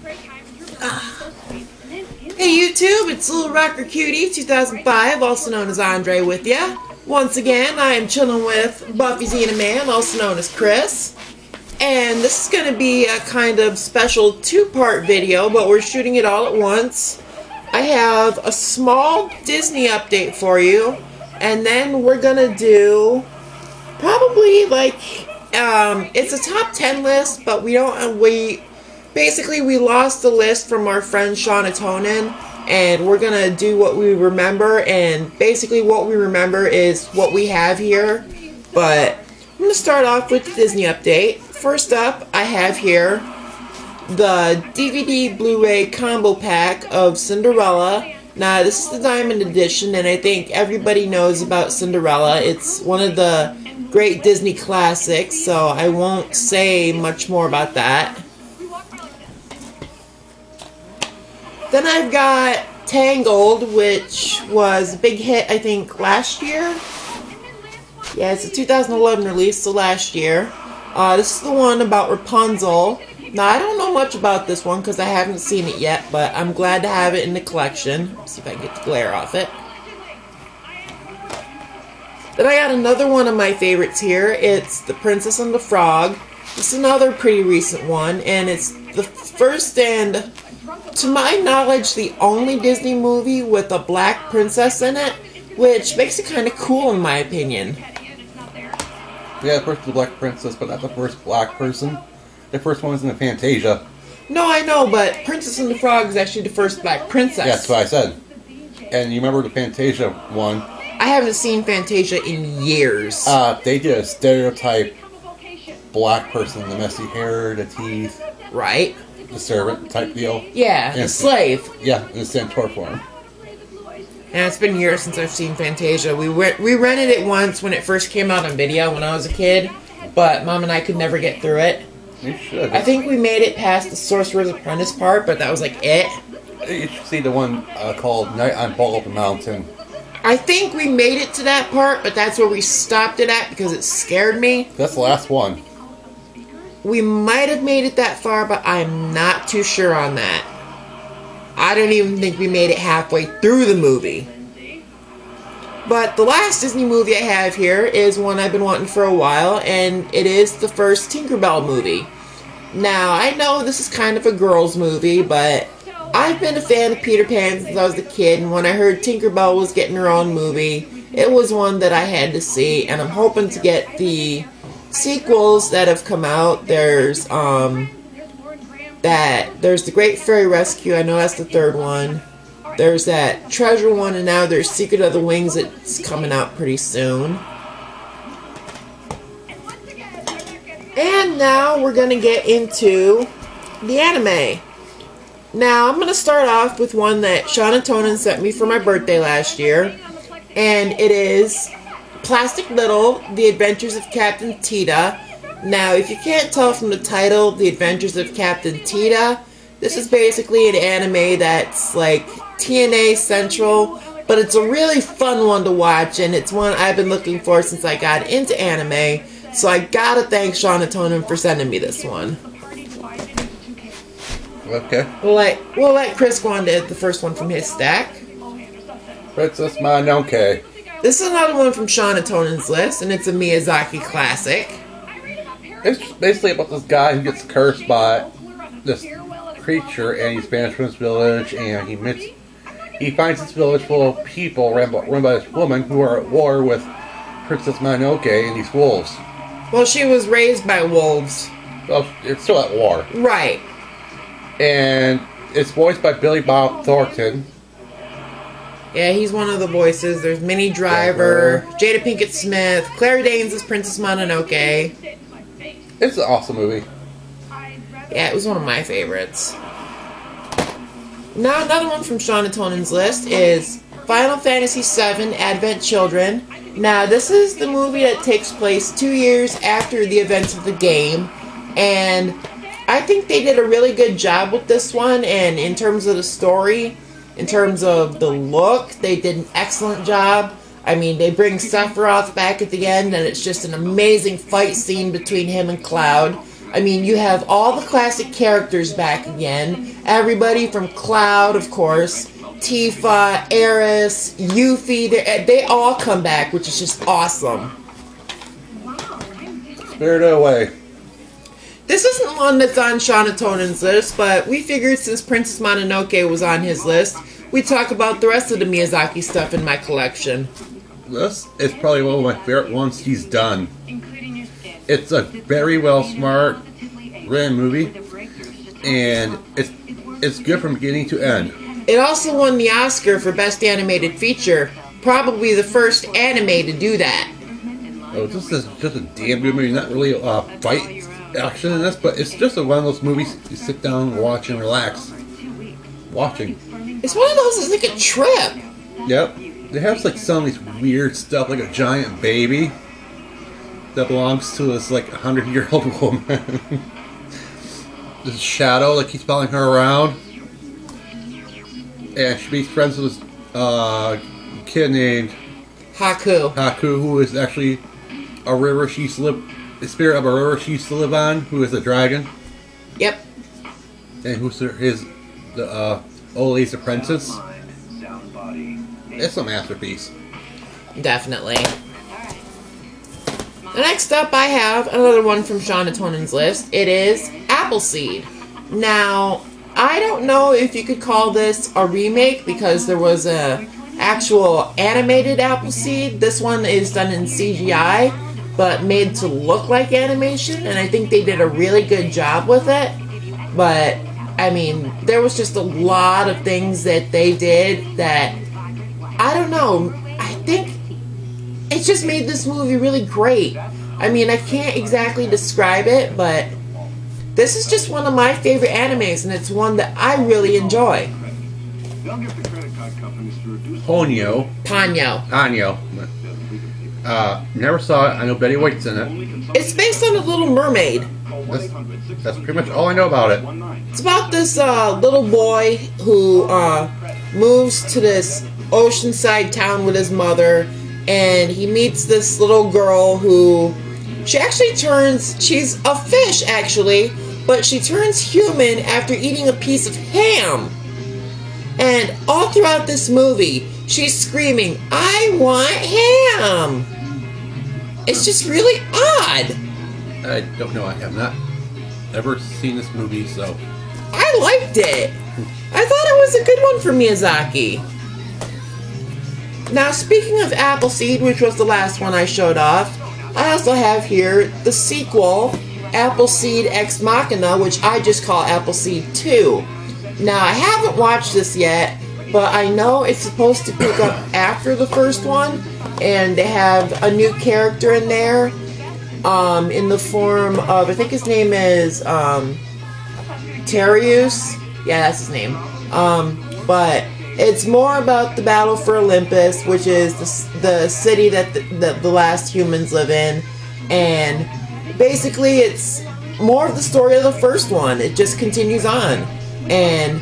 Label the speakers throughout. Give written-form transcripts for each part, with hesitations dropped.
Speaker 1: Hey YouTube, it's Little Rocker Cutie 2005, also known as Andre with ya. Once again, I am chilling with Buffyxenaman, also known as Chris. And this is going to be a kind of special two-part video, but we're shooting it all at once. I have a small Disney update for you, and then we're going to do probably like, it's a top 10 list, but we lost the list from our friend Seanatonin, and we're gonna do what we remember, and basically what we remember is what we have here. But I'm gonna start off with the Disney update. First up, I have here the DVD Blu-ray combo pack of Cinderella. Now, this is the Diamond Edition, and I think everybody knows about Cinderella. It's one of the great Disney classics, so I won't say much more about that. Then I've got Tangled, which was a big hit, I think, last year. Yeah, it's a 2011 release, so last year. This is the one about Rapunzel. Now, I don't know much about this one because I haven't seen it yet, but I'm glad to have it in the collection. Let's see if I can get the glare off it. Then I got another one of my favorites here. It's The Princess and the Frog. This is another pretty recent one, and it's the first and, to my knowledge, the only Disney movie with a black princess in it, which makes it kind of cool in my opinion.
Speaker 2: Yeah, the first black princess, but not the first black person. The first one was in the Fantasia.
Speaker 1: No, I know, but Princess and the Frog is actually the first black princess.
Speaker 2: Yeah, that's what I said. And you remember the Fantasia one?
Speaker 1: I haven't seen Fantasia in years.
Speaker 2: They did a stereotype black person, the messy hair, the teeth.
Speaker 1: Right.
Speaker 2: The servant type deal.
Speaker 1: Yeah, the slave.
Speaker 2: Yeah, in the centaur form.
Speaker 1: And it's been years since I've seen Fantasia. We rented it once when it first came out on video when I was a kid, but Mom and I could never get through it.
Speaker 2: You should.
Speaker 1: I think we made it past the Sorcerer's Apprentice part, but that was like it.
Speaker 2: You should see the one called Night on Bald Mountain.
Speaker 1: I think we made it to that part, but that's where we stopped it at because it scared me.
Speaker 2: That's the last one.
Speaker 1: We might have made it that far, but I'm not too sure on that. I don't even think we made it halfway through the movie. But the last Disney movie I have here is one I've been wanting for a while, and it is the first Tinkerbell movie. Now, I know this is kind of a girls' movie, but I've been a fan of Peter Pan since I was a kid, and when I heard Tinkerbell was getting her own movie, it was one that I had to see, and I'm hoping to get the sequels that have come out. There's the Great Fairy Rescue, I know that's the third one. There's that Treasure one, and now there's Secret of the Wings that's coming out pretty soon. And now we're going to get into the anime. Now, I'm going to start off with one that Seanatonin sent me for my birthday last year. And it is Plastic Little, The Adventures of Captain Tita. Now, if you can't tell from the title, The Adventures of Captain Tita, this is basically an anime that's like TNA Central, but it's a really fun one to watch, and it's one I've been looking for since I got into anime, so I gotta thank Seanatonin for sending me this one.
Speaker 2: Okay.
Speaker 1: We'll let Chris go on to the first one from his stack.
Speaker 2: Princess Mononoke.
Speaker 1: This is another one from Seanatonin's list, and it's a Miyazaki classic.
Speaker 2: It's basically about this guy who gets cursed by this creature, and he's banished from his village, and he finds this village full of people run by this woman who are at war with Princess Mononoke and these wolves.
Speaker 1: Well, she was raised by wolves.
Speaker 2: Well, it's still at war.
Speaker 1: Right.
Speaker 2: And it's voiced by Billy Bob Thornton.
Speaker 1: Yeah, he's one of the voices. There's Minnie Driver, Jada Pinkett Smith, Claire Danes as Princess Mononoke.
Speaker 2: It's an awesome movie.
Speaker 1: Yeah, it was one of my favorites. Now, another one from Seanatonin's list is Final Fantasy VII Advent Children. Now, this is the movie that takes place 2 years after the events of the game, and I think they did a really good job with this one, and in terms of the story, in terms of the look, they did an excellent job. I mean, they bring Sephiroth back at the end, and it's just an amazing fight scene between him and Cloud. I mean, you have all the classic characters back again. Everybody from Cloud, of course, Tifa, Eris, Yuffie, they all come back, which is just awesome.
Speaker 2: Spirited Away.
Speaker 1: This isn't one that's on Seanatonin's list, but we figured since Princess Mononoke was on his list, we'd talk about the rest of the Miyazaki stuff in my collection.
Speaker 2: This is probably one of my favorite ones he's done. It's a very well smart written movie, and it's good from beginning to end.
Speaker 1: It also won the Oscar for Best Animated Feature, probably the first anime to do that.
Speaker 2: Oh, this is just a damn good movie. Not really fight action in this, but it's just one of those movies you sit down, watch, and relax. Watching.
Speaker 1: It's one of those that's like a trip.
Speaker 2: Yep. They have like some of these weird stuff, like a giant baby that belongs to this like 100-year-old woman. This shadow that keeps following her around, and she meets friends with this kid named Haku, who is actually a river she used to live, the spirit of a river she used to live on, who is a dragon.
Speaker 1: Yep.
Speaker 2: And who's the old lady's apprentice. It's a masterpiece.
Speaker 1: Definitely. Next up, I have another one from Seanatonin's list. It is Appleseed. Now, I don't know if you could call this a remake because there was a actual animated Appleseed. This one is done in CGI, but made to look like animation, and I think they did a really good job with it. But, I mean, there was just a lot of things that they did that, I don't know, I think it just made this movie really great. I mean, I can't exactly describe it, but this is just one of my favorite animes, and it's one that I really enjoy. Ponyo. Never saw it. I know Betty White's in it. It's based on a Little Mermaid.
Speaker 2: That's pretty much all I know about it.
Speaker 1: It's about this little boy who moves to this oceanside town with his mother, and he meets this little girl who she's a fish actually, but she turns human after eating a piece of ham. And all throughout this movie, she's screaming, "I want ham!" It's just really odd.
Speaker 2: I don't know. I have not ever seen this movie, so...
Speaker 1: I liked it. I thought it was a good one for Miyazaki. Now, speaking of Appleseed, which was the last one I showed off, I also have here the sequel, Appleseed Ex Machina, which I just call Appleseed 2. Now, I haven't watched this yet, but I know it's supposed to pick up after the first one, and they have a new character in there, in the form of, I think his name is, Terius. Yeah, that's his name. But it's more about the battle for Olympus, which is the city that the last humans live in, and basically it's more of the story of the first one. It just continues on, and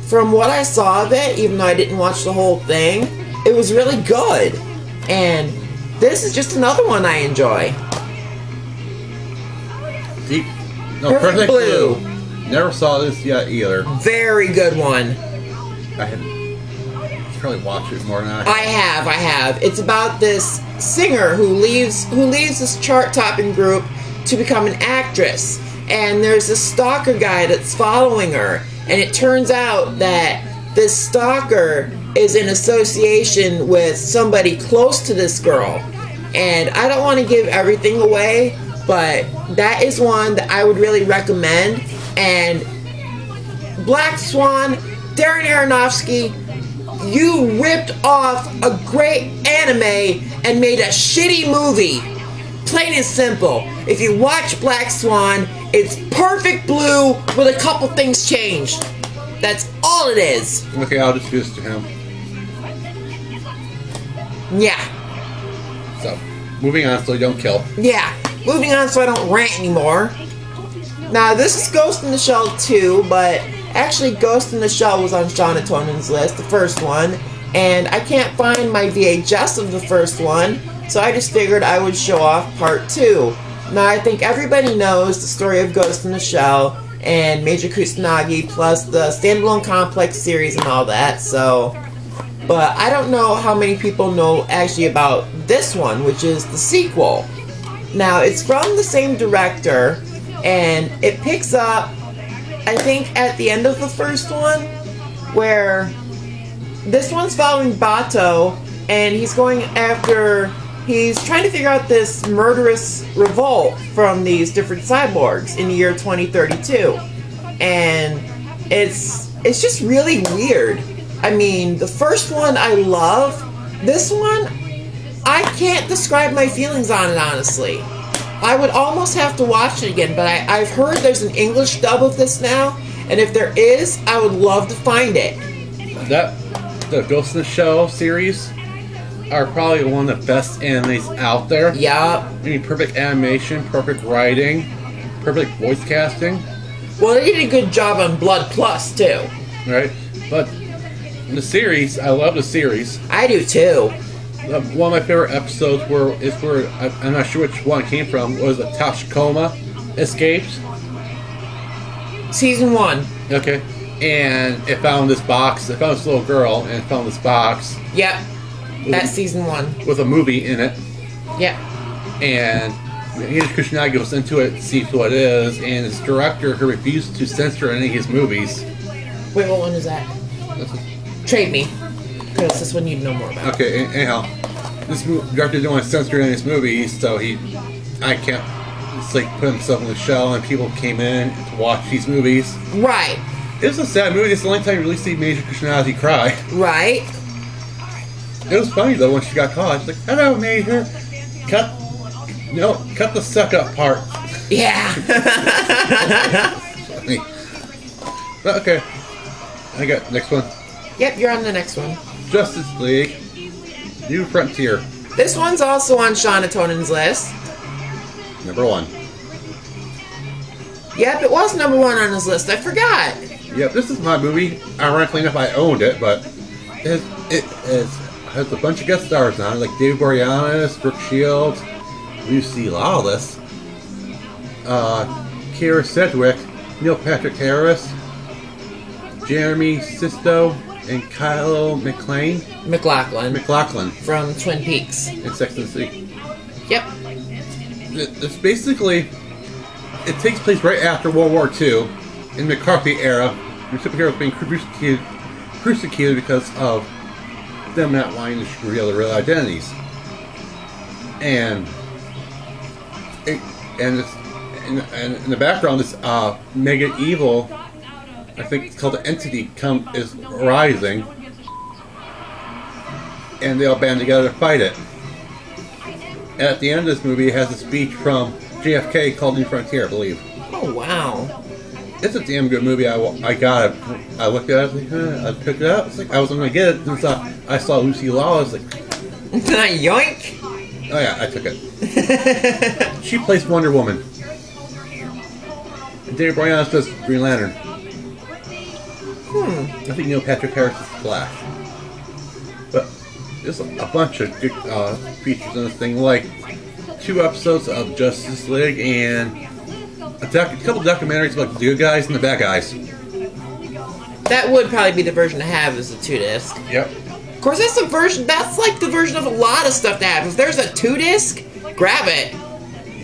Speaker 1: from what I saw of it, even though I didn't watch the whole thing, it was really good, and this is just another one I enjoy. Perfect Blue.
Speaker 2: Never saw this yet either.
Speaker 1: Very good one.
Speaker 2: I had probably watched it more than I
Speaker 1: have. It's about this singer who leaves this chart-topping group to become an actress, and there's a stalker guy that's following her, and it turns out that this stalker is in association with somebody close to this girl. And I don't want to give everything away, but that is one that I would really recommend. And Black Swan, Darren Aronofsky, you ripped off a great anime and made a shitty movie. Plain and simple. If you watch Black Swan, it's Perfect Blue with a couple things changed. That's all it is.
Speaker 2: Okay, I'll just give this to him.
Speaker 1: Yeah.
Speaker 2: So, moving on so you don't kill.
Speaker 1: Yeah. Moving on so I don't rant anymore. Now, this is Ghost in the Shell 2, but actually Ghost in the Shell was on Seanatonin's list, the first one, and I can't find my VHS of the first one, so I just figured I would show off part 2. Now, I think everybody knows the story of Ghost in the Shell and Major Kusanagi, plus the standalone complex series and all that, so... But I don't know how many people know actually about this one, which is the sequel. Now, it's from the same director, and it picks up, I think, at the end of the first one, where this one's following Bato, and he's going after... He's trying to figure out this murderous revolt from these different cyborgs in the year 2032. And it's just really weird. I mean, the first one I love. This one, I can't describe my feelings on it, honestly. I would almost have to watch it again, but I've heard there's an English dub of this now, and if there is, I would love to find it.
Speaker 2: The Ghost in the Shell series are probably one of the best animes out there.
Speaker 1: Yeah.
Speaker 2: I mean, perfect animation, perfect writing, perfect voice casting.
Speaker 1: Well, they did a good job on Blood Plus, too.
Speaker 2: Right? But the series, I love the series.
Speaker 1: I do, too.
Speaker 2: One of my favorite episodes is where I'm not sure which one it came from, was a Tachikoma escaped.
Speaker 1: Season 1.
Speaker 2: Okay. And it found this box. It found this little girl, and it found this box.
Speaker 1: Yep. That's season 1.
Speaker 2: With a movie in it.
Speaker 1: Yep.
Speaker 2: And Kusanagi goes into it, sees what it is, and his director, who refused to censor any of his movies.
Speaker 1: Wait, what one is that? Trade me. Because this one you'd know more about.
Speaker 2: Okay, anyhow. This director didn't want to censor any of his movies, so I can't, it's like put himself in the shell, and people came in to watch these movies.
Speaker 1: Right.
Speaker 2: It was a sad movie. It's the only time you really see Major Kusanagi cry.
Speaker 1: Right.
Speaker 2: It was funny though when she got caught. She's like, "Hello, Major. Cut the suck up part."
Speaker 1: Yeah.
Speaker 2: Funny. But okay, I got next one.
Speaker 1: Yep, you're on the next one.
Speaker 2: Justice League, New Frontier.
Speaker 1: This one's also on Seanatonin's list.
Speaker 2: Number 1.
Speaker 1: Yep, it was number 1 on his list. I forgot.
Speaker 2: Yep, this is my movie. Ironically enough, I owned it, but it has a bunch of guest stars on it, like David Boreanaz, Brooke Shields, Lucy Lawless, Kira Sedgwick, Neil Patrick Harris, Jeremy Sisto, and Kylo McLaughlin
Speaker 1: from Twin Peaks
Speaker 2: and Sex and the City.
Speaker 1: Yep.
Speaker 2: It's basically, it takes place right after World War II, in the McCarthy era. Your superheroes being persecuted because of them not wanting to reveal their real identities, and in the background, this mega evil, I think it's called the Entity, is rising, and they all band together to fight it. And at the end of this movie, it has a speech from JFK called New Frontier, I believe.
Speaker 1: Oh wow!
Speaker 2: It's a damn good movie. I got it. I looked at it. I was like, I picked it up. It's like I wasn't gonna get it. And I saw Lucy Lawless. Like,
Speaker 1: yoink!
Speaker 2: Oh yeah, I took it. She plays Wonder Woman. And David Boreanaz does Green Lantern. I think Neil Patrick Harris is Flash. But there's a bunch of good features in this thing, like 2 episodes of Justice League and a couple documentaries about the good guys and the bad guys.
Speaker 1: That would probably be the version to have, is the 2-disc.
Speaker 2: Yep.
Speaker 1: Of course, that's like the version of a lot of stuff to have. If there's a 2-disc, grab it.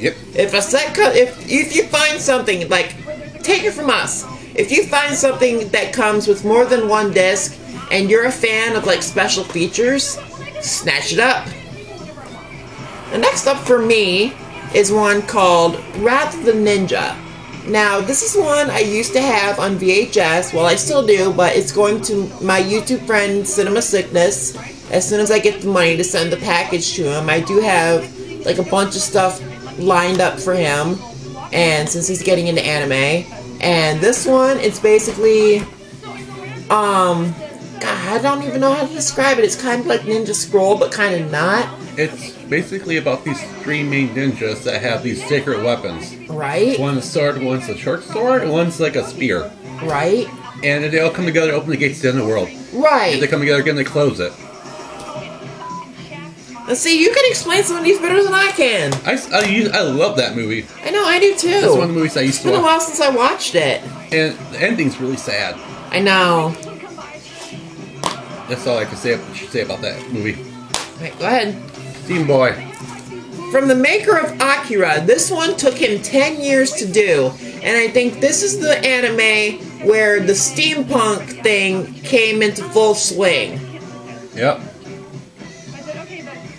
Speaker 2: Yep.
Speaker 1: If you find something, like, take it from us. If you find something that comes with more than 1 disc and you're a fan of like special features, snatch it up. The next up for me is one called Wrath of the Ninja. Now, this is one I used to have on VHS. Well, I still do, but it's going to my YouTube friend Cinema Sickness. As soon as I get the money to send the package to him, I do have like a bunch of stuff lined up for him, and since he's getting into anime. And this one, it's basically, God, I don't even know how to describe it. It's kind of like Ninja Scroll, but kind of not.
Speaker 2: It's basically about these 3 main ninjas that have these sacred weapons.
Speaker 1: Right.
Speaker 2: One's a sword, one's a short sword, and one's like a spear.
Speaker 1: Right.
Speaker 2: And they all come together to open the gates to the end of the world.
Speaker 1: Right.
Speaker 2: If they come together again, they close it.
Speaker 1: Let's see, you can explain some of these better than I can.
Speaker 2: I love that movie.
Speaker 1: I know, I do too.
Speaker 2: That's one of the movies I used to watch.
Speaker 1: It's been a while since I watched it.
Speaker 2: And the ending's really sad.
Speaker 1: I know.
Speaker 2: That's all I can say about that movie.
Speaker 1: Alright, go ahead.
Speaker 2: Bboy.
Speaker 1: From the maker of Akira, this one took him 10 years to do. And I think this is the anime where the steampunk thing came into full swing.
Speaker 2: Yep.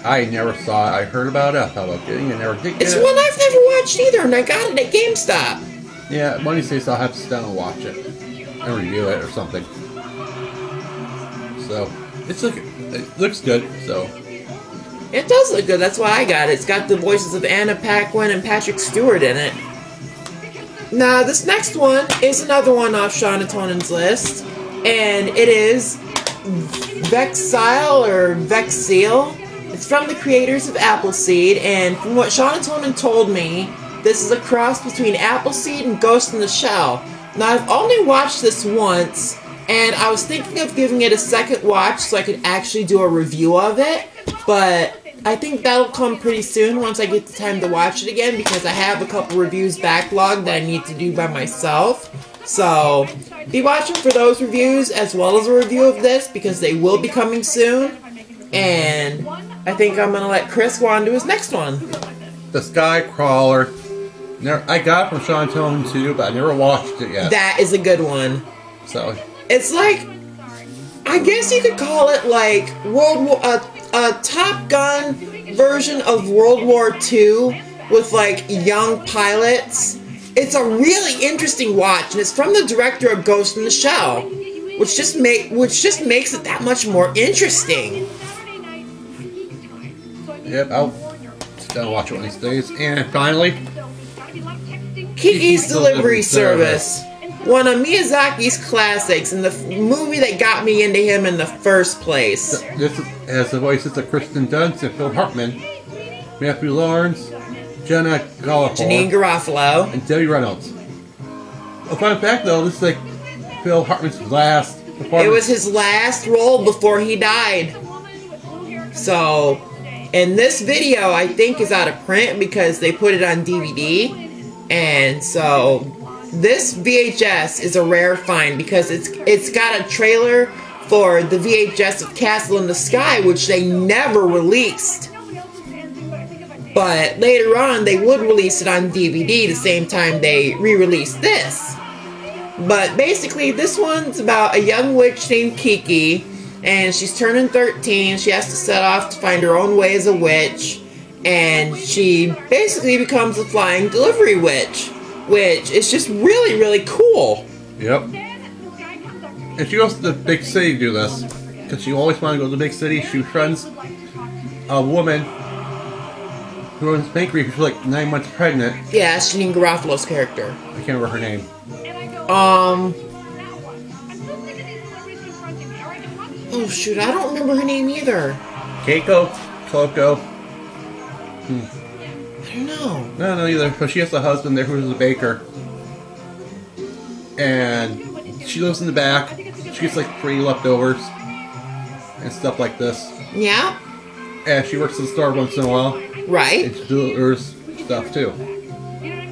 Speaker 2: I never saw it. I heard about it. I thought about getting it. Never did get
Speaker 1: It's
Speaker 2: it.
Speaker 1: one I've never watched either, and I got it at GameStop.
Speaker 2: Yeah, money says I'll have to sit down and watch it. And review it or something. So, it looks good, so.
Speaker 1: It does look good, that's why I got it. It's got the voices of Anna Paquin and Patrick Stewart in it. Now, this next one is another one off Seanatonin's list, and it is Exile or Exile. It's from the creators of Appleseed, and from what Seanatonin told me, this is a cross between Appleseed and Ghost in the Shell. Now, I've only watched this once, and I was thinking of giving it a second watch so I could actually do a review of it, but I think that'll come pretty soon once I get the time to watch it again, because I have a couple reviews backlogged that I need to do by myself. So, be watching for those reviews as well as a review of this, because they will be coming soon. And I think I'm going to let Chris go on to his next one.
Speaker 2: The Sky Crawler. I got it from Seanatonin too, but I never watched it yet.
Speaker 1: That is a good one.
Speaker 2: So
Speaker 1: it's like, I guess you could call it like a Top Gun version of World War II with like young pilots. It's a really interesting watch, and it's from the director of Ghost in the Shell, which just makes it that much more interesting.
Speaker 2: Yep, I'll sit down and watch it one of these days. And finally,
Speaker 1: Kikis Delivery Service. One of Miyazaki's classics, and the movie that got me into him in the first place.
Speaker 2: This has the voices of Kristen Dunst and Phil Hartman, Matthew Lawrence, Jenna
Speaker 1: Janine Garofalo,
Speaker 2: and Debbie Reynolds. A fun fact though, this is like Phil Hartman's last performance.
Speaker 1: It was his last role before he died. So, and this video I think is out of print because they put it on DVD. And so this VHS is a rare find because it's got a trailer for the VHS of Castle in the Sky, which they never released. But later on, they would release it on DVD the same time they re-released this. But basically, this one's about a young witch named Kiki, and she's turning 13. She has to set off to find her own way as a witch, and she basically becomes a flying delivery witch, which is just really, really cool.
Speaker 2: Yep. And she goes to the big city to do this, because she always wanted to go to the big city. She befriends a woman who owns a bakery who's like 9 months pregnant.
Speaker 1: Yeah, Janine Garofalo's character.
Speaker 2: I can't remember her name.
Speaker 1: Oh shoot, I don't remember her name either.
Speaker 2: Keiko? Coco?
Speaker 1: I don't know.
Speaker 2: No, no, either. So she has a husband there who's a baker. And she lives in the back. She gets like free leftovers and stuff like this.
Speaker 1: Yeah.
Speaker 2: And she works at the store once in a while.
Speaker 1: Right.
Speaker 2: And she delivers stuff too.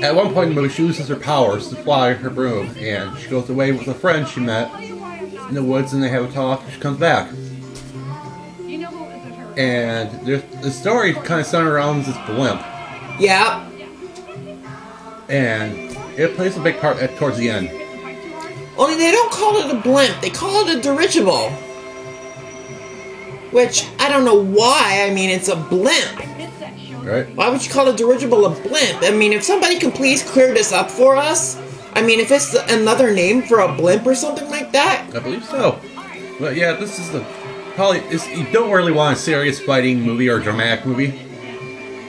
Speaker 2: At one point in the movie, she loses her powers to fly her broom, and she goes away with a friend she met in the woods, and they have a talk. She comes back, and the story kind of centers around this blimp.
Speaker 1: Yep.
Speaker 2: And it plays a big part towards the end.
Speaker 1: Only they don't call it a blimp; they call it a dirigible. Which I don't know why. I mean, it's a blimp.
Speaker 2: Right.
Speaker 1: Why would you call a dirigible a blimp? I mean, if somebody can please clear this up for us. I mean, if it's another name for a blimp or something like that.
Speaker 2: I believe so. But yeah, this is you don't really want a serious fighting movie or dramatic movie.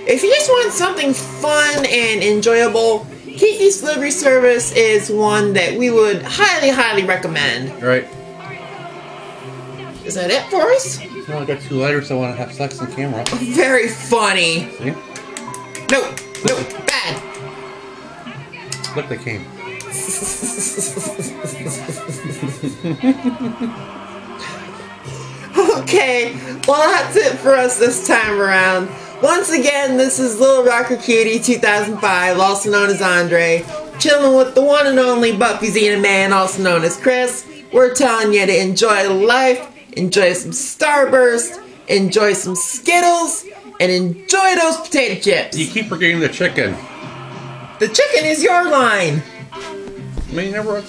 Speaker 1: If you just want something fun and enjoyable, Kiki's Delivery Service is one that we would highly, highly recommend.
Speaker 2: Right.
Speaker 1: Is that it for us?
Speaker 2: No, I got 2 lighters. I want to have sex on camera.
Speaker 1: Very funny.
Speaker 2: See?
Speaker 1: No, bad.
Speaker 2: Look, they came.
Speaker 1: Okay, well that's it for us this time around. Once again, this is Little Rocker Cutie 2005, also known as Andre, chilling with the one and only Buffyxenaman, also known as Chris. We're telling you to enjoy life, enjoy some Starburst, enjoy some Skittles, and enjoy those potato chips.
Speaker 2: You keep forgetting the chicken.
Speaker 1: The chicken is your line.
Speaker 2: I mean, never.